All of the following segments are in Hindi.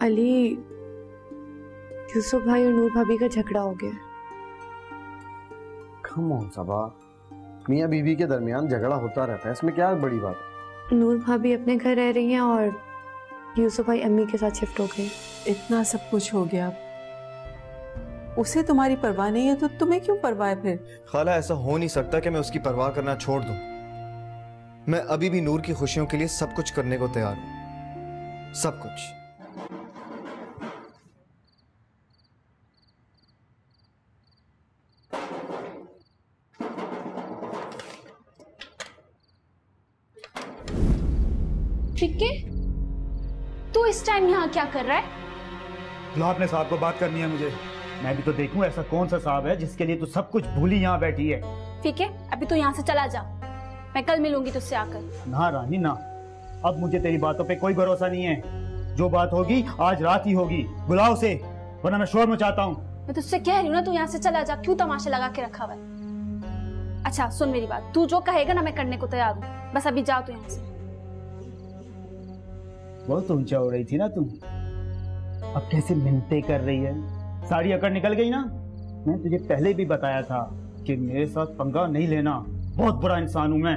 अली, यूसुफ भाई और नूर भाभी का झगड़ा हो गया। कम ऑन सबा, मियाँ बीवी के दरमियान झगड़ा होता रहता है, इसमें क्या बड़ी बात है। नूर भाभी अपने घर रह रही हैं और यूसुफ भाई अम्मी के साथ शिफ्ट हो गए। इतना सब कुछ हो गया, उसे तुम्हारी परवाह नहीं है तो तुम्हें क्यों परवाह है फिर? खाला, ऐसा हो नहीं सकता कि मैं उसकी परवाह करना छोड़ दूं। मैं अभी भी नूर की खुशियों के लिए सब कुछ करने को तैयार हूं, सब कुछ। ठीक है, तू इस टाइम यहाँ क्या कर रहा है? लो, अपने साहब को बात करनी है मुझे। मैं भी तो देखूं ऐसा कौन सा साहब है जिसके लिए तू सब कुछ भूली यहाँ बैठी है। ठीक है, अभी तू यहाँ से चला जा, मैं कल मिलूंगी तुझसे आकर। ना रानी ना, अब मुझे तेरी बातों पे कोई भरोसा नहीं है। जो बात होगी आज रात ही होगी। बुलाओ उसे, वरना मैं शोर मचाता हूँ। मैं तुझसे कह रही हूँ ना, तू यहाँ से चला जा, क्यों तमाशा लगा के रखा हुआ है? अच्छा सुन मेरी बात, तू जो कहेगा ना मैं करने को तैयार हूँ, बस अभी जा तू यहाँ से। बहुत ऊंचा हो रही थी ना तुम, अब कैसे मिन्नतें कर रही है। सारी अकड़ निकल गई ना। मैं तुझे पहले भी बताया था कि मेरे साथ पंगा नहीं लेना, बहुत बुरा इंसान हूं मैं।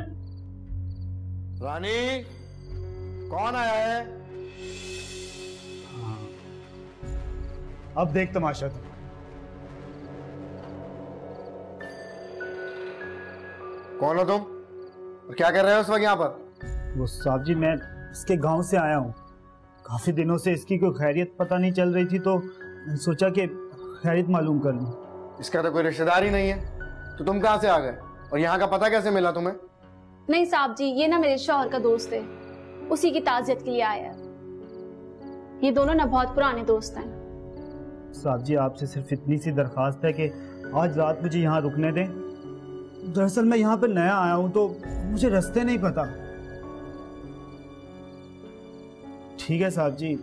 रानी, कौन आया है? हाँ। अब देख तमाशा तुम। कौन हो तुम और क्या कर रहे हो उस वक्त यहाँ पर? वो साहब जी, मैं इसके गांव से आया हूँ। काफी दिनों से इसकी कोई खैरियत पता नहीं चल रही थी, तो सोचा कि खैरियत मालूम कर लूं। इसका तो कोई रिश्तेदार ही नहीं है, तो तुम कहाँ से आ गए और यहाँ का पता कैसे मिला तुम्हें? नहीं साहब जी, ये ना मेरे शौहर का दोस्त है, उसी की ताज़ियत के लिए आया है। ये दोनों ना बहुत पुराने दोस्त हैं। साहब जी, आपसे सिर्फ इतनी सी दरखास्त है कि आज रात मुझे यहाँ रुकने दें। दरअसल मैं यहाँ पर नया आया हूँ तो मुझे रास्ते नहीं पता। ठीक है साहब जी,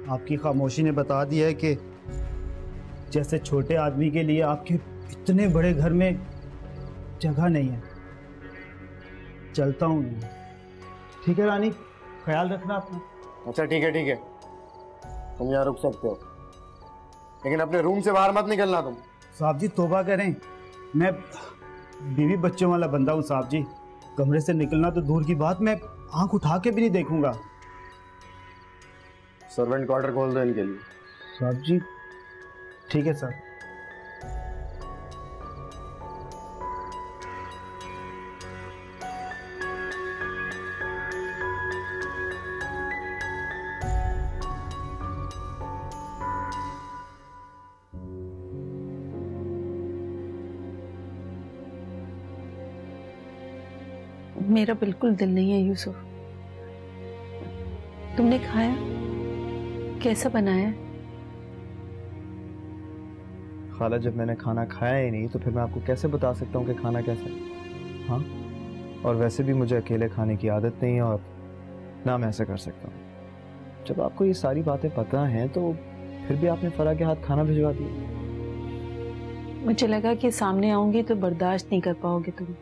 आपकी खामोशी ने बता दिया है कि जैसे छोटे आदमी के लिए आपके इतने बड़े घर में जगह नहीं है। चलता हूँ। ठीक है रानी, ख्याल रखना अपना। अच्छा ठीक है, ठीक है, तुम यहाँ रुक सकते हो, लेकिन अपने रूम से बाहर मत निकलना तुम। साहब जी तौबा करें, मैं बीवी बच्चों वाला बंदा हूँ साहब जी। कमरे से निकलना तो दूर की बात, मैं आंख उठा के भी नहीं देखूंगा। सर्वेंट क्वार्टर खोल दो इनके लिए। साहब जी ठीक है सर। मेरा बिल्कुल दिल नहीं है यूसुफ। तुमने खाया? कैसा बनाया? खाला, जब मैंने खाना खाया ही नहीं तो फिर मैं आपको कैसे बता सकता हूँ कि खाना कैसा है? हाँ, और वैसे भी मुझे अकेले खाने की आदत नहीं है और ना मैं ऐसा कर सकता हूँ। जब आपको ये सारी बातें पता हैं तो फिर भी आपने फरा के हाथ खाना भिजवा दिया। मुझे लगा कि सामने आऊंगी तो बर्दाश्त नहीं कर पाओगे तुम।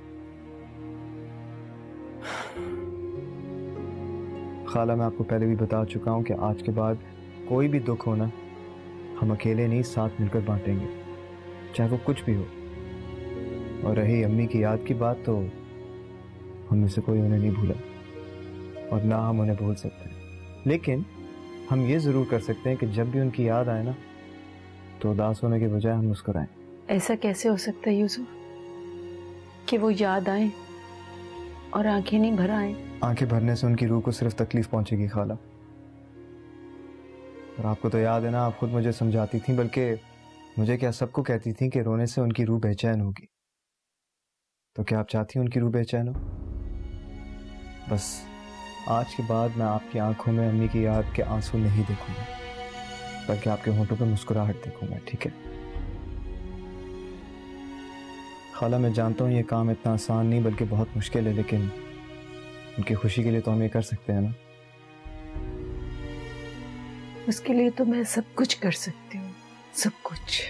खाला, मैं आपको पहले भी बता चुका हूँ कि आज के बाद कोई भी दुख हो ना, हम अकेले नहीं साथ मिलकर बांटेंगे, चाहे वो कुछ भी हो। और रही अम्मी की याद की बात, तो हम में से कोई उन्हें नहीं भूला और ना हम उन्हें भूल सकते हैं। लेकिन हम ये ज़रूर कर सकते हैं कि जब भी उनकी याद आए ना, तो उदास होने के बजाय हम मुस्कुराएं। ऐसा कैसे हो सकता है यूसुफ कि वो याद आए और आंखें नहीं भर आए? आंखें भरने से उनकी रूह को सिर्फ तकलीफ पहुंचेगी खाला। और आपको तो याद है ना, आप खुद मुझे समझाती थी, बल्कि मुझे क्या सबको कहती थी कि रोने से उनकी रूह बेचैन होगी। तो क्या आप चाहती हैं उनकी रूह बेचैन हो? बस आज के बाद मैं आपकी आंखों में अम्मी की याद के आंसू नहीं देखूंगा, बल्कि आपके होंठों पे मुस्कुराहट देखूंगा। ठीक है खाला, मैं जानता हूँ ये काम इतना आसान नहीं बल्कि बहुत मुश्किल है, लेकिन उनकी खुशी के लिए तो हम ये कर सकते हैं ना। उसके लिए तो मैं सब कुछ कर सकती हूँ, सब कुछ।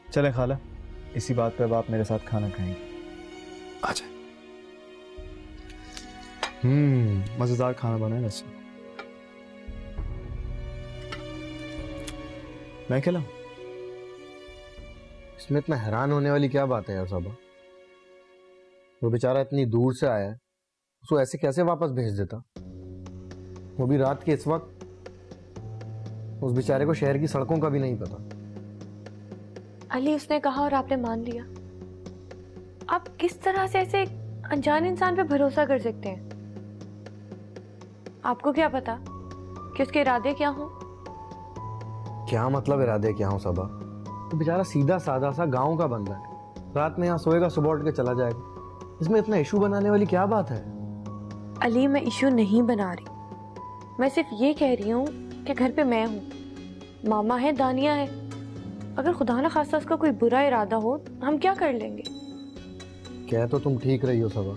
चलें खाला, इसी बात पे अब आप मेरे साथ खाना खाएंगे। आ जाए। मजेदार खाना बना है वैसे। मैं खिलाऊं? इसमें इतना हैरान होने वाली क्या बात है यार साहब? वो बेचारा इतनी दूर से आया है, उसको ऐसे कैसे वापस भेज देता, वो भी रात के इस वक्त? उस बेचारे को शहर की सड़कों का भी नहीं पता। अली, उसने कहा और आपने मान लिया। आप किस तरह से ऐसे अनजान इंसान पे भरोसा कर सकते हैं? आपको क्या पता कि उसके इरादे क्या हों? क्या मतलब इरादे क्या हो सबा? तो बेचारा सीधा साधा सा गांव का बंदा है, रात में यहाँ सोएगा, सुबह उठ के चला जाएगा। इसमें इतना इशू बनाने वाली क्या बात है? अली, मैं इशू नहीं बना रही, मैं सिर्फ ये कह रही हूँ कि घर पे मैं हूँ, मामा है, दानिया है। अगर खुदा ना खास्ता उसका कोई बुरा इरादा हो, हम क्या कर लेंगे? कह तो तुम ठीक रही हो सबा,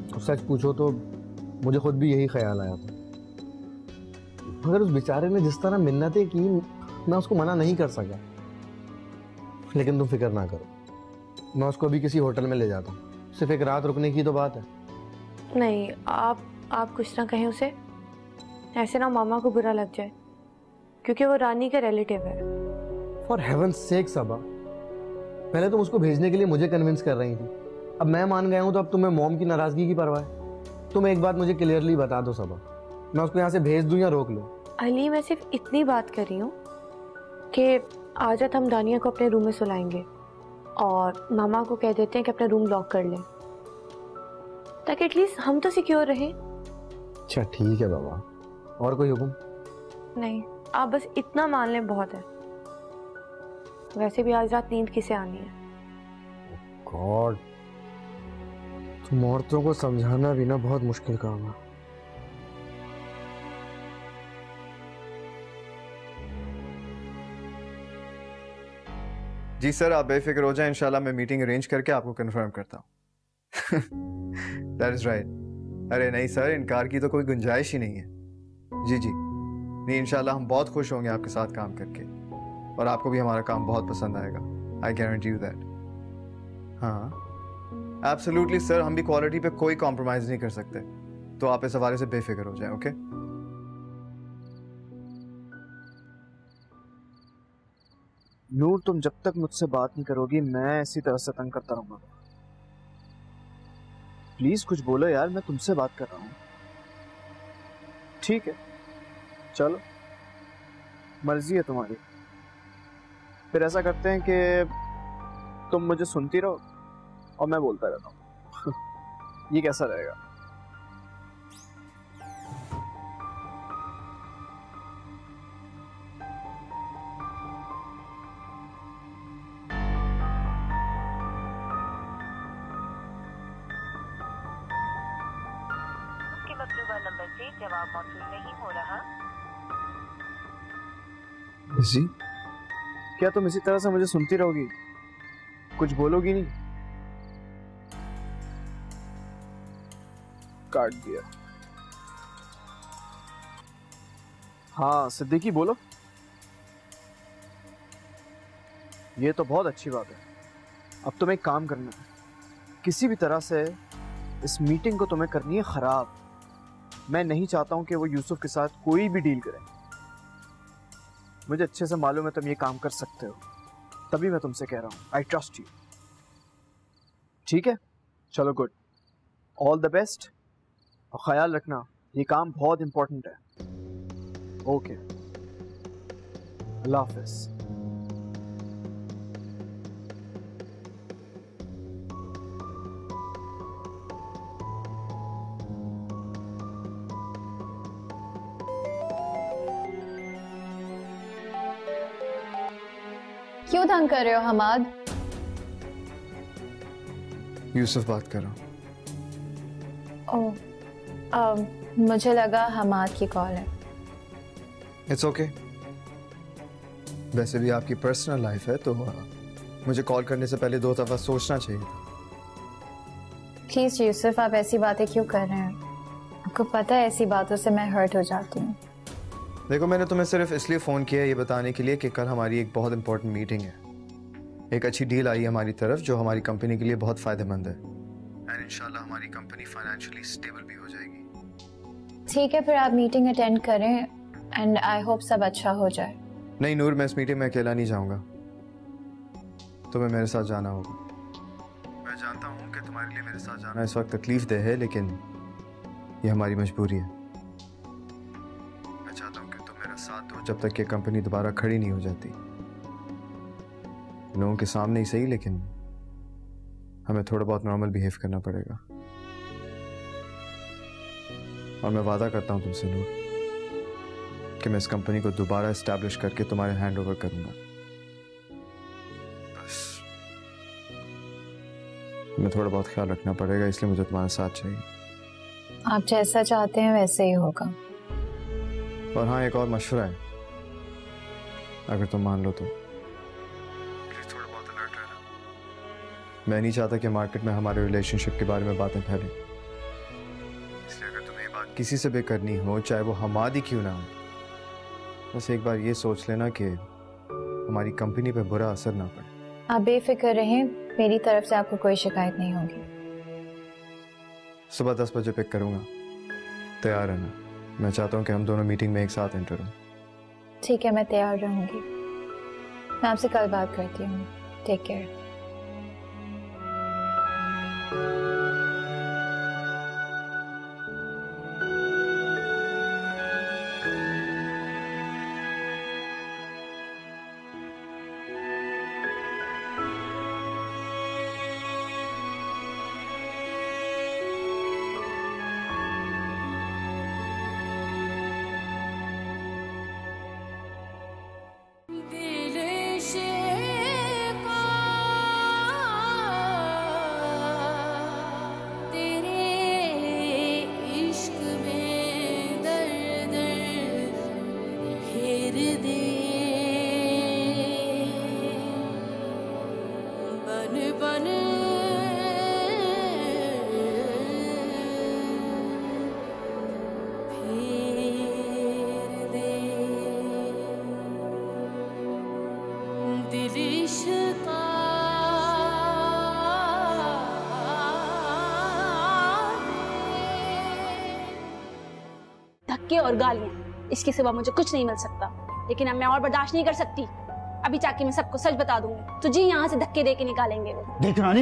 तो सच पूछो तो मुझे खुद भी यही ख्याल आया था। मगर उस बेचारे ने जिस तरह मिन्नतें की, मैं उसको मना नहीं कर सका। लेकिन तुम फिक्र ना करो, मैं उसको अभी किसी होटल में ले जाता हूँ। सिर्फ एक रात रुकने की तो बात है। नहीं, आप कुछ ना कहें उसे, ऐसे ना मामा को बुरा लग जाए, क्योंकि वो रानी का रिलेटिव है। फॉर हेवन सेक सबा, पहले तुम उसको भेजने के लिए मुझे कन्विंस कर रही थी, अब मैं मान गया हूं तो अब तुम्हें मॉम की नाराजगी की परवाह है? तुम एक बात मुझे क्लियरली बता दो सबा, मैं उसको यहाँ से भेज दूं या रोक लूं? अली, मैं सिर्फ इतनी बात कर रही हूँ कि आज रात हम दानिया को अपने रूम में सुलाएंगे और मामा को कह देते हैं कि अपना रूम लॉक कर लें, ताकि एटलीस्ट हम तो सिक्योर रहें। अच्छा ठीक है बाबा, और कोई हुक्म? नहीं, आप बस इतना मान लें, बहुत है। वैसे भी आज रात नींद किसे आनी है? गॉड, तुम औरतों को समझाना भी ना बहुत मुश्किल काम है। जी सर, आप बेफिक्र हो जाएं, इंशाल्लाह मैं मीटिंग अरेंज करके आपको कंफर्म करता हूँ। That is right. अरे नहीं सर, इनकार की तो कोई गुंजाइश ही नहीं है। जी जी, नहीं इंशाल्लाह हम बहुत खुश होंगे आपके साथ काम करके, और आपको भी हमारा काम बहुत पसंद आएगा। I guarantee you that. हाँ एब्सोल्युटली सर, हम भी क्वालिटी पे कोई कॉम्प्रोमाइज नहीं कर सकते, तो आप इस हवाले से बेफिक्र हो जाएं। ओके नूर, तुम जब तक मुझसे बात नहीं करोगी मैं इसी तरह से तंग करता रहूंगा। प्लीज कुछ बोलो यार, मैं तुमसे बात कर रहा हूँ। ठीक है चलो, मर्जी है तुम्हारी। फिर ऐसा करते हैं कि तुम मुझे सुनती रहो और मैं बोलता रहता हूँ। ये कैसा रहेगा? नंबर से जवाब मौसूल नहीं हो रहा। जी, क्या तुम इसी तरह से मुझे सुनती रहोगी, कुछ बोलोगी नहीं? काट दिया। हाँ सिद्दीकी बोलो। ये तो बहुत अच्छी बात है। अब तुम्हें एक काम करना है, किसी भी तरह से इस मीटिंग को तुम्हें करनी है खराब। मैं नहीं चाहता हूं कि वो यूसुफ के साथ कोई भी डील करे। मुझे अच्छे से मालूम है तुम ये काम कर सकते हो, तभी मैं तुमसे कह रहा हूं। I trust you. ठीक है चलो, गुड, ऑल द बेस्ट, और ख्याल रखना ये काम बहुत इंपॉर्टेंट है। ओके, अल्लाह हाफिज। क्यों तंग कर रहे हो हमाद? यूसुफ बात कर रहा हूँ। ओह, मुझे लगा हमाद की कॉल है। इट्स ओके, वैसे भी आपकी पर्सनल लाइफ है तो मुझे कॉल करने से पहले 2 दफा सोचना चाहिए था। प्लीज यूसुफ, आप ऐसी बातें क्यों कर रहे हैं? आपको पता है ऐसी बातों से मैं हर्ट हो जाती हूँ। देखो, मैंने तुम्हें सिर्फ इसलिए फ़ोन किया है ये बताने के लिए कि कल हमारी एक बहुत इंपॉर्टेंट मीटिंग है। एक अच्छी डील आई है हमारी तरफ जो हमारी कंपनी के लिए बहुत फ़ायदेमंद है। एंड इंशाल्लाह हमारी कंपनी फाइनेंशियली स्टेबल भी हो जाएगी। ठीक है, फिर आप मीटिंग अटेंड करें एंड आई होप सब अच्छा हो जाए। नहीं नूर, मैं इस मीटिंग में अकेला नहीं जाऊंगा, तुम्हें मेरे साथ जाना होगा। मैं जानता हूँ कि तुम्हारे लिए मेरे साथ जाना इस वक्त तकलीफ दे है, लेकिन ये हमारी मजबूरी है। मैं चाहता हूँ कि तुम मेरा साथ दो जब तक ये कंपनी दोबारा खड़ी नहीं हो जाती। लोगों के सामने ही सही, लेकिन हमें थोड़ा बहुत नॉर्मल बिहेव करना पड़ेगा। और मैं वादा करता हूँ तुमसे नूर कि मैं इस कंपनी को दोबारा एस्टैब्लिश करके तुम्हारे हैंड ओवर करूंगा। बस तुम्हें थोड़ा बहुत ख्याल रखना पड़ेगा, इसलिए मुझे तुम्हारा साथ चाहिए। आप जैसा चाहते हैं वैसे ही होगा। और हाँ, एक और मशवरा है, अगर तुम मान लो तो प्लीज थोड़ा बहुत अलर्ट रहना। मैं नहीं चाहता कि मार्केट में हमारे रिलेशनशिप के बारे में बातें फैलें, इसलिए अगर तुम्हें ये बात किसी से भी करनी हो, चाहे वो हमारी क्यों ना हो, बस एक बार ये सोच लेना कि हमारी कंपनी पे बुरा असर ना पड़े। आप बेफिक्र रहें, मेरी तरफ से आपको कोई शिकायत नहीं होगी। सुबह 10 बजे पिक करूंगा, तैयार रहना। मैं चाहता हूँ कि हम दोनों मीटिंग में एक साथ एंटर हों। ठीक है, मैं तैयार रहूंगी। मैं आपसे कल बात करती हूँ। Take care. धक्के और गालियां, इसके सिवा मुझे कुछ नहीं मिल सकता। लेकिन अब मैं और बर्दाश्त नहीं कर सकती। अभी जाके मैं सबको सच बता दूंगी, तुझे यहाँ से धक्के दे के निकालेंगे वो। देख रानी,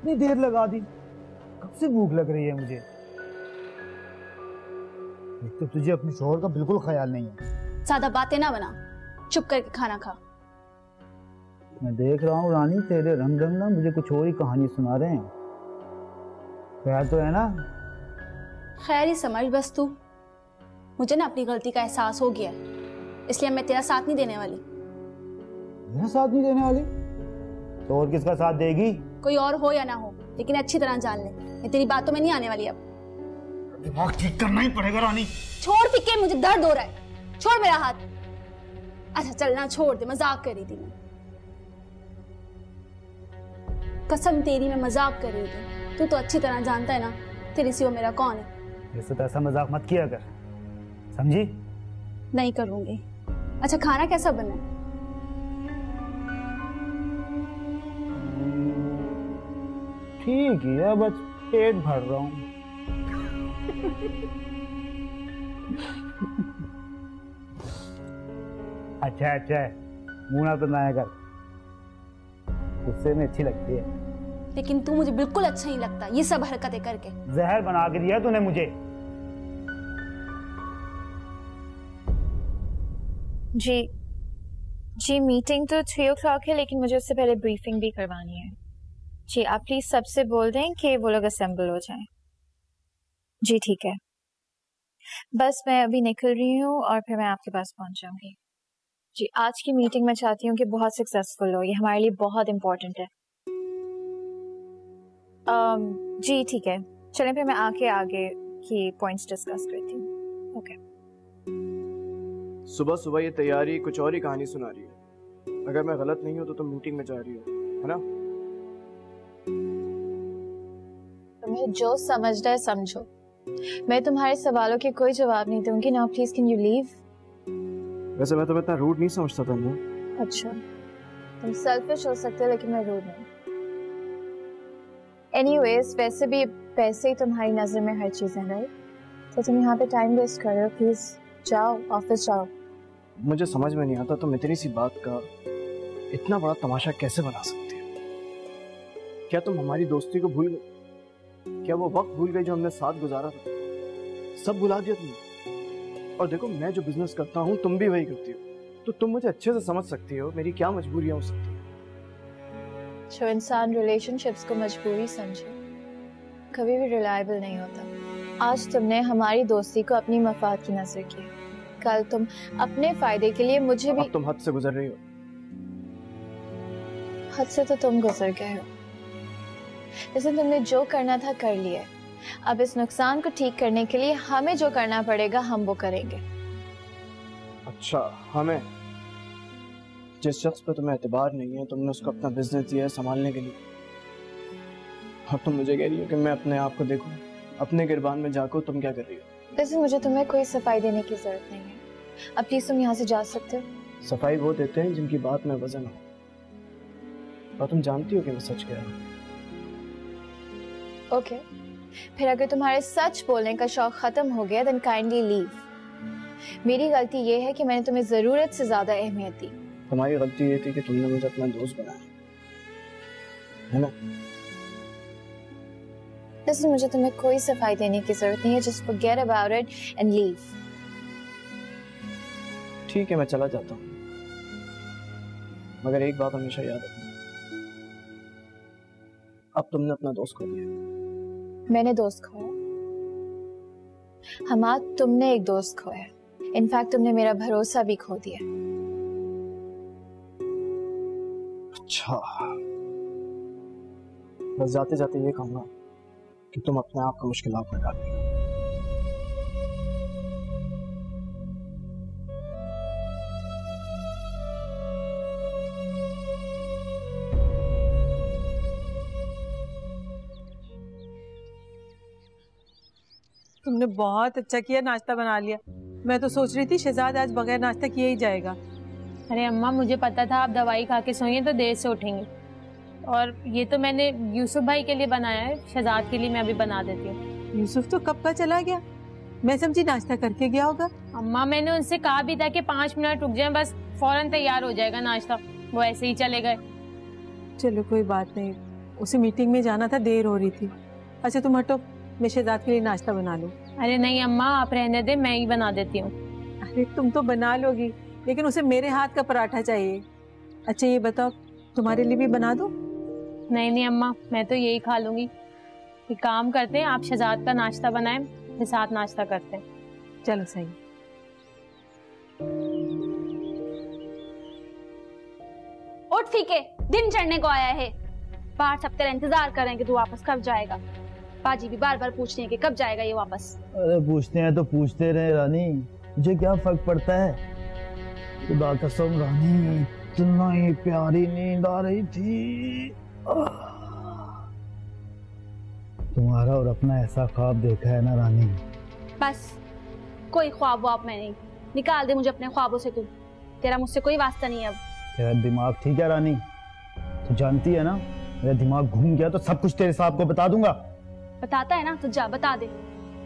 इतनी देर लगा दी, कब से भूख लग रही है मुझे। एक तो तुझे अपने शोहर का बिल्कुल ख्याल नहीं है। ज्यादा बातें ना बना, चुप करके खाना खा। मैं देख रहा हूँ रानी, तेरे रंग रंग ना मुझे कुछ और ही कहानी सुना रहे हैं। खैर तो है ना? खैर ही समझ बस तू। मुझे ना अपनी गलती का एहसास हो गया, इसलिए मैं तेरा साथ नहीं देने वाली। मेरा साथ नहीं देने वाली? तो और किसका साथ देगी? कोई और हो या ना हो, लेकिन अच्छी तरह जान ले, मैं तेरी बातों में नहीं आने वाली। अब दिमाग ठीक करना ही पड़ेगा रानी। छोड़ पिके, मुझे दर्द हो रहा है। छोड़ मेरा हाथ। अच्छा चल ना, छोड़ दे, मजाक कर रही थी मैं। कसम तेरी, मैं मजाक कर रही थी। तू तो अच्छी तरह जानता है ना तेरे सिवा मेरा कौन है। जैसे तो ऐसा मजाक मत किया कर, समझी? नहीं करूंगी। अच्छा खाना कैसा बना है? ठीक ही है, बस पेट भर रहा हूँ। अच्छा अच्छा, मुंह ना बनाया कर, गुस्से में अच्छी लगती है। लेकिन तू मुझे बिल्कुल अच्छा नहीं लगता ये सब हरकतें करके। जहर बना के दिया तूने मुझे। जी जी, मीटिंग तो 3 o'clock है, लेकिन मुझे उससे पहले ब्रीफिंग भी करवानी है। जी आप प्लीज सबसे बोल दें कि वो लोग असेंबल हो जाएं। जी ठीक है, बस मैं अभी निकल रही हूँ और फिर मैं आपके पास पहुंच जाऊंगी। जी आज की मीटिंग मैं चाहती हूँ कि बहुत सक्सेसफुल हो, ये हमारे लिए बहुत इम्पोर्टेंट है। जी ठीक है, चलें फिर मैं आगे की पॉइंट्स डिस्कस करती हूँ। ओके। सुबह सुबह ये तैयारी कुछ और ही कहानी सुना रही है। अगर मैं गलत नहीं हूँ तो तुम मीटिंग में जा रही हो, है ना? तुम्हें जो समझना है समझो। मैं तुम्हारे सवालों के कोई जवाब नहीं दूंगी। Now please can you leave. वैसे मैं तुम्हें इतना रूड नहीं समझता था ना। अच्छा, तुम सेल्फिश हो सकते हो लेकिन मैं रूड नहीं। एनीवेज, वैसे भी पैसे ही तुम्हारी नजर में हर चीज है, राइट? तो तुम यहाँ पे टाइम वेस्ट कर रहे हो। प्लीज जाओ, ऑफिस जाओ। मुझे समझ में नहीं आता तुम इतनी सी बात का इतना बड़ा तमाशा कैसे बना सकती हो। क्या तुम हमारी दोस्ती को भूल गई? क्या वो वक्त भूल गई जो हमने साथ गुजारा था? सब भुला दिया तुमने। और देखो, मैं जो बिजनेस करता हूँ तुम भी वही करती हो, तो तुम मुझे अच्छे से समझ सकती हो मेरी क्या मजबूरियां हो सकती हैं। जो इंसान रिलेशनशिप्स को मजबूरी समझे कभी भी रिलायबल नहीं होता। आज तुमने हमारी दोस्ती को अपनी मफाद की नजर की, कल तुम अपने फायदे के लिए मुझे भी। अब तुम हद से गुजर रही हो। हद से तो तुम गुजर गए हो। जैसे तुमने जो करना था कर लिया। अब इस नुकसान को ठीक करने के लिए हमें जो करना पड़ेगा हम वो करेंगे। अच्छा, हमें? जिस शख्स पे तुम्हें एतबार नहीं है, तुमने उसको अपना बिजनेस दिया है संभालने के लिए, और तुम मुझे कह रही हो कि मैं अपने आप को देखूं, अपने गिरबान में झांकूं। तुम क्या कर रही हो? वैसे मुझे तुम्हें कोई सफाई देने की जरूरत नहीं है। अब प्लीज तुम यहाँ से जा सकते हो। सफाई वो देते हैं जिनकी बात में वजन हो, और तुम जानती हो कि मैं सच कह रहा हूँ। ओके, फिर अगर तुम्हारे सच बोलने का शौक खत्म हो गया देन काइंडली लीव। मेरी गलती ये है कि मैंने तुम्हें जरूरत से ज्यादा अहमियत दी। तुम्हारी गलती ये थी कि तुमने मुझे अपना दोस्त बनाया, है ना? वैसे मुझे तुम्हें कोई सफाई देने की जरूरत नहीं है। Just forget about it and leave. ठीक है, मैं चला जाता हूँ, मगर एक बात हमेशा याद रखना, अब तुमने अपना दोस्त खो दिया। मैंने दोस्त खोया? हमाद, तुमने एक दोस्त खोया। इनफैक्ट तुमने मेरा भरोसा भी खो दिया। अच्छा, बस जाते जाते ये कहूंगा कि तुम अपने आप को मुश्किलात में डाल रही हो। तुमने बहुत अच्छा किया, नाश्ता बना लिया। मैं तो सोच रही थी शहजाद आज बगैर नाश्ता किए ही जाएगा। अरे अम्मा, मुझे पता था आप दवाई खा के सोएंगे तो देर से उठेंगे, और ये तो मैंने यूसुफ भाई के लिए बनाया है, शहजाद के लिए मैं अभी बना देती हूँ। यूसुफ तो कब का चला गया, मैं समझी नाश्ता करके गया होगा। अम्मा, मैंने उनसे कहा भी था कि 5 मिनट रुक जाए, बस फौरन तैयार हो जाएगा नाश्ता। वो ऐसे ही चले गए। चलो कोई बात नहीं, उसे मीटिंग में जाना था, देर हो रही थी। अच्छा तुम हटो, मैं शहजाद के लिए नाश्ता बना लूँ। अरे नहीं अम्मा, आप रहने दे, मैं ही बना देती हूँ। अरे तुम तो बना लोगी, लेकिन उसे मेरे हाथ का पराठा चाहिए। अच्छा ये बताओ, तुम्हारे लिए भी बना दो? नहीं नहीं अम्मा, मैं तो यही खा लूंगी। एक काम करते हैं, आप शहजाद का नाश्ता बनाएं, फिर साथ नाश्ता करते हैं। चलो सही। उठ फीके, दिन चढ़ने को आया है। बाहर सब तेरा इंतजार कर रहे हैं कि तू वापस कब जाएगा। बाजी भी बार बार पूछ रही है कि कब जाएगा ये वापस। अरे पूछते हैं तो पूछते रहे रानी, मुझे क्या फर्क पड़ता है। खुदा कसम रानी, इतना ही प्यारी नींद आ रही थी। तुम्हारा और अपना ऐसा ख्वाब देखा है ना रानी। बस कोई ख्वाब वाब मैं नहीं, निकाल दे मुझे अपने ख्वाबों से तू। तेरा मुझसे कोई वास्ता नहीं है अब। तेरा दिमाग ठीक है रानी? तू जानती है ना, मेरा दिमाग घूम गया तो सब कुछ तेरे साहब को बता दूंगा। बताता है ना तो जा बता दे।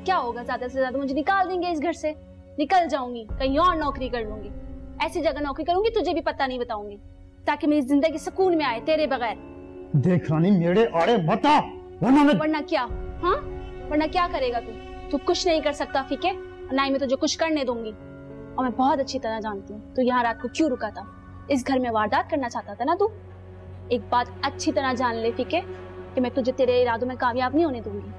क्या होगा, ज्यादा से ज्यादा मुझे निकाल देंगे इस घर से, निकल जाऊंगी, कहीं और नौकरी कर लूंगी। ऐसी जगह नौकरी करूंगी तुझे भी पता नहीं बताऊंगी, ताकि मेरी जिंदगी सुकून में आए तेरे बगैर। देख रानी, मेरे आड़े मत आ, वरना क्या? हाँ, वरना क्या करेगा तू? तू कुछ नहीं कर सकता फीके, और ना ही मैं तुझे कुछ करने दूंगी। और मैं बहुत अच्छी तरह जानती हूँ तू यहाँ रात को क्यों रुका था। इस घर में वारदात करना चाहता था ना तू। एक बात अच्छी तरह जान ले फीके, कि मैं तुझे तेरे इरादों में कामयाब नहीं होने दूंगी।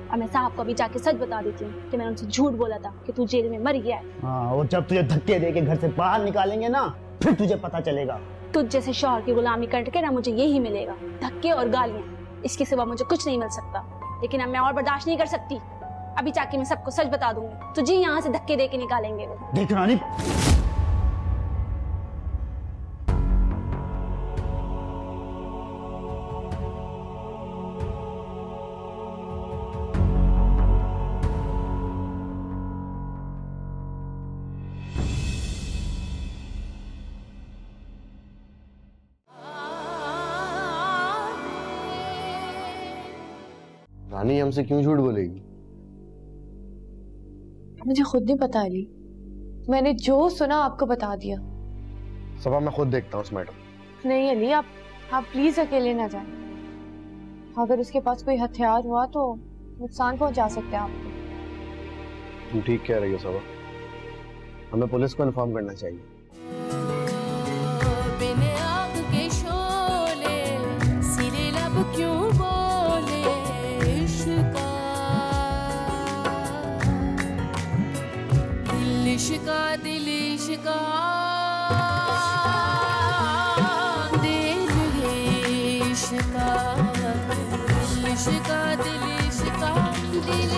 और मैं साहब को भी जाके सच बता देती हूँ कि मैंने उनसे झूठ बोला था कि तू जेल में मर गया है। हाँ, और जब तुझे धक्के देके घर से बाहर निकालेंगे ना, फिर तुझे पता चलेगा। तुझ जैसे शौहर की गुलामी करके ना मुझे यही मिलेगा, धक्के और गालियां। इसके सिवा मुझे कुछ नहीं मिल सकता। लेकिन अब मैं और बर्दाश्त नहीं कर सकती। अभी जाके मैं सबको सच बता दूंगी, तुझे यहाँ से धक्के दे के निकालेंगे वो। देख रानी, रानी हमसे क्यों झूठ बोलेगी? मुझे खुद नहीं पता अली, मैंने जो सुना आपको बता दिया। सबा मैं खुद देखता हूँ उस मैडम। नहीं अली, आप प्लीज अकेले ना जाएं। अगर उसके पास कोई हथियार हुआ तो नुकसान पहुंचा सकते हैं आपको। तुम ठीक कह रही हो सबा, हमें पुलिस को इन्फॉर्म करना चाहिए। बिन आग के शोले सिरे लब क्यों बोले इश्का, दिल इश्का दिल इश्का दिल इश्का दिल इश्का दिल इश्का दिल